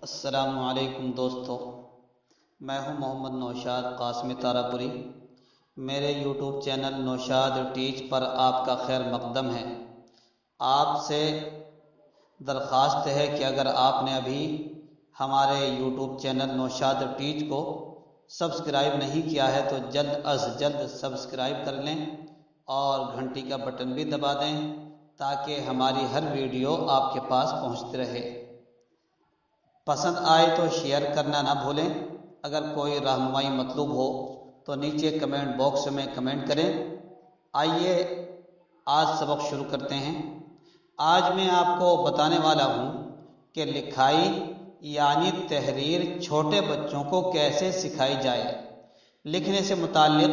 السلام علیکم دوستو، میں ہوں محمد نوشاد قاسمی تارپوری۔ میرے یوٹیوب چینل نوشاد ٹیچ پر آپ کا خیر مقدم ہے۔ آپ سے درخواست ہے کہ اگر آپ نے ابھی ہمارے یوٹیوب چینل نوشاد ٹیچ کو سبسکرائب نہیں کیا ہے تو جلد از جلد سبسکرائب کر لیں اور گھنٹی کا بٹن بھی دبا دیں تاکہ ہماری ہر ویڈیو آپ کے پاس پہنچتی رہے۔ پسند آئے تو شیئر کرنا نہ بھولیں۔ اگر کوئی رہنمائی مطلوب ہو تو نیچے کمنٹ باکس میں کمنٹ کریں۔ آئیے آج سبق شروع کرتے ہیں۔ آج میں آپ کو بتانے والا ہوں کہ لکھائی یعنی تحریر چھوٹے بچوں کو کیسے سکھائی جائے۔ لکھنے سے متعلق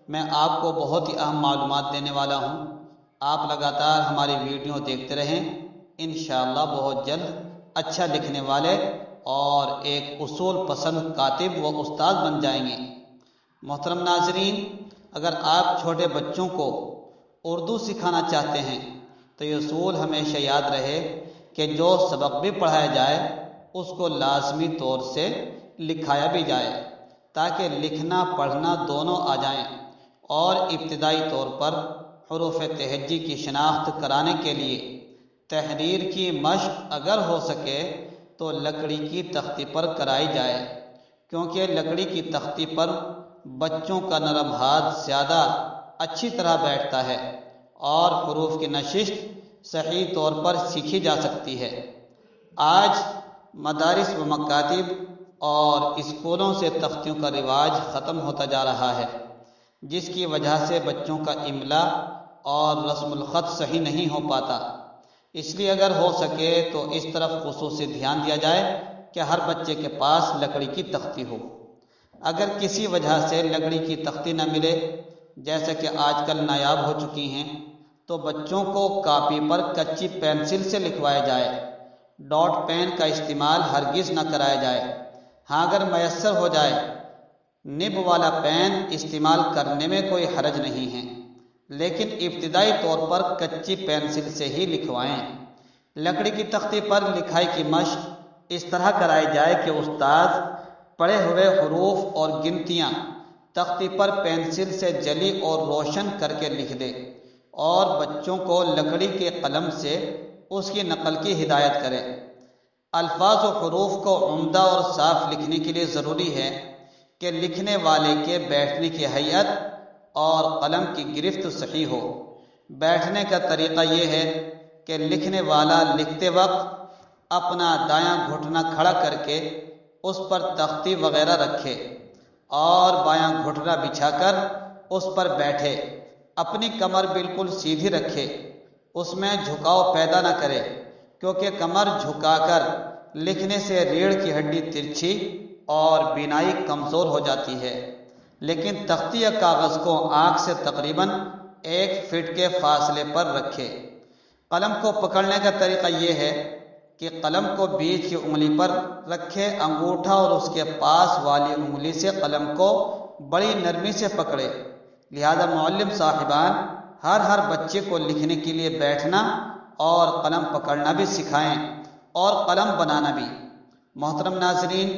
میں آپ کو بہت ہی اہم معلومات دینے والا ہوں۔ آپ لگاتار ہماری ویڈیو دیکھتے رہیں، انشاءاللہ بہت جلد اچھا لکھنے والے اور ایک اصول پسند کاتب و استاد بن جائیں گے۔ محترم ناظرین، اگر آپ چھوٹے بچوں کو اردو سکھانا چاہتے ہیں تو یہ اصول ہمیشہ یاد رہے کہ جو سبق بھی پڑھایا جائے اس کو لازمی طور سے لکھایا بھی جائے تاکہ لکھنا پڑھنا دونوں آ جائیں، اور ابتدائی طور پر حروف تہجی کی شناخت کرانے کے لیے تحریر کی مشق اگر ہو سکے تو لکڑی کی تختی پر کرائی جائے، کیونکہ لکڑی کی تختی پر بچوں کا نرم ہاتھ زیادہ اچھی طرح بیٹھتا ہے اور حروف کی نشست صحیح طور پر سیکھی جا سکتی ہے۔ آج مدارس و مکاتب اور اسکولوں سے تختیوں کا رواج ختم ہوتا جا رہا ہے، جس کی وجہ سے بچوں کا املا اور رسم الخط صحیح نہیں ہو پاتا۔ اس لیے اگر ہو سکے تو اس طرف خصوصی دھیان دیا جائے کہ ہر بچے کے پاس لکڑی کی تختی ہو۔ اگر کسی وجہ سے لکڑی کی تختی نہ ملے، جیسا کہ آج کل نایاب ہو چکی ہیں، تو بچوں کو کاپی پر کچی پینسل سے لکھوایا جائے۔ ڈاٹ پین کا استعمال ہرگز نہ کرایا جائے۔ ہاں اگر میسر ہو جائے نب والا پین استعمال کرنے میں کوئی حرج نہیں ہے، لیکن ابتدائی طور پر کچی پینسل سے ہی لکھوائیں۔ لکڑی کی تختی پر لکھائی کی مشق اس طرح کرائی جائے کہ استاد پڑھے ہوئے حروف اور گنتیاں تختی پر پینسل سے جلی اور روشن کر کے لکھ دے اور بچوں کو لکڑی کے قلم سے اس کی نقل کی ہدایت کرے۔ الفاظ و حروف کو عمدہ اور صاف لکھنے کے لیے ضروری ہے کہ لکھنے والے کے بیٹھنے کی ہیئت اور قلم کی گرفت صحیح ہو۔ بیٹھنے کا طریقہ یہ ہے کہ لکھنے والا لکھتے وقت اپنا دایاں گھٹنا کھڑا کر کے اس پر تختی وغیرہ رکھے اور بایاں گھٹنا بچھا کر اس پر بیٹھے۔ اپنی کمر بالکل سیدھی رکھے، اس میں جھکاؤ پیدا نہ کرے، کیونکہ کمر جھکا کر لکھنے سے ریڑھ کی ہڈی ترچھی اور بینائی کمزور ہو جاتی ہے۔ لیکن تختی یا کاغذ کو آنکھ سے تقریباً 1 فٹ کے فاصلے پر رکھے۔ قلم کو پکڑنے کا طریقہ یہ ہے کہ قلم کو بیچ کی انگلی پر رکھے، انگوٹھا اور اس کے پاس والی انگلی سے قلم کو بڑی نرمی سے پکڑے۔ لہذا معلم صاحبان ہر بچے کو لکھنے کے لیے بیٹھنا اور قلم پکڑنا بھی سکھائیں اور قلم بنانا بھی۔ محترم ناظرین،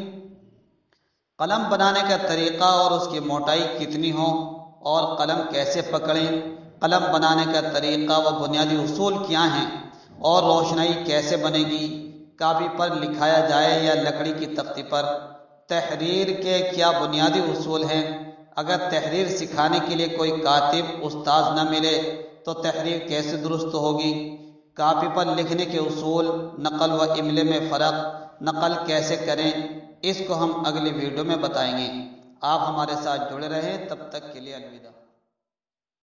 قلم بنانے کا طریقہ اور اس کی موٹائی کتنی ہو اور قلم کیسے پکڑیں، قلم بنانے کا طریقہ و بنیادی اصول کیا ہیں اور روشنائی کیسے بنے گی، کاپی پر لکھایا جائے یا لکڑی کی تختی پر، تحریر کے کیا بنیادی اصول ہیں، اگر تحریر سکھانے کے لیے کوئی کاتب استاد نہ ملے تو تحریر کیسے درست ہوگی، کاپی پر لکھنے کے اصول، نقل و املے میں فرق، نقل کیسے کریں، اس کو ہم اگلی ویڈیو میں بتائیں گے۔ آپ ہمارے ساتھ جڑے رہیں، تب تک کے لیے الوداع۔